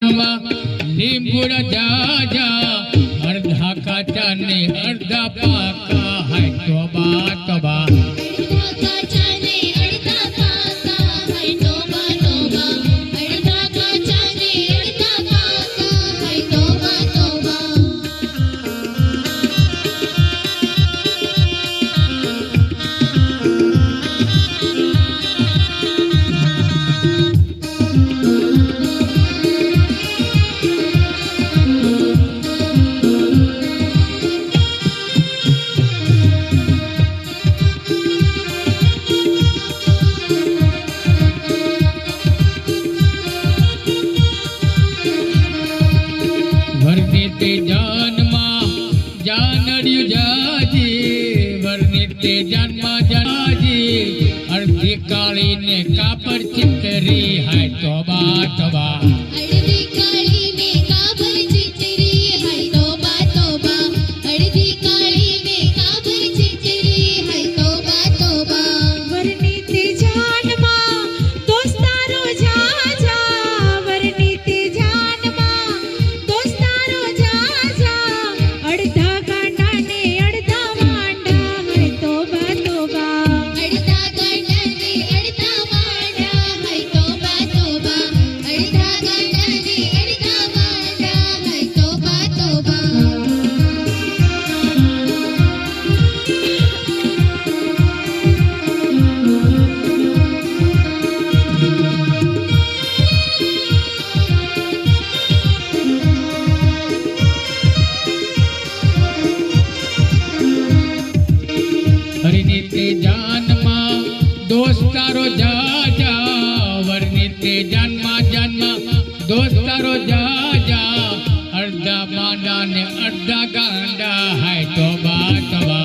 जन्मा लींबूड़ा जा जा अर्धा काचा ने अर्धा पाका है तोबा तोबा वर्णिते जन्मा जानड़ियु जाजी वर्णिते जन्मा जाजी अर्धी काली ने कापर चितरी है तोबा तोबा अर्धी काली ने कापर चितरी है तोबा तोबा अर्धी काली ने कापर चितरी है तोबा तोबा वर्णिते जन्मा दोस्तारो जाजा वर्णिते जन्मा दोस्तारो जाजा अर्धा गांडा ने अर्धा वांडा है तोबा तोबा अर्धा गांडा ने अर्धा वांडा है तोबा तोबा अर्धा गांडा ने अर्धा वांडा है तोबा तोबा वर्णिते जन्मा दोस्तारो जाजा वर्णिते जन्मा जन्मा दोस्तारो जाजा अर्धा बांडा ने अर्धा गांडा है तोबा तोबा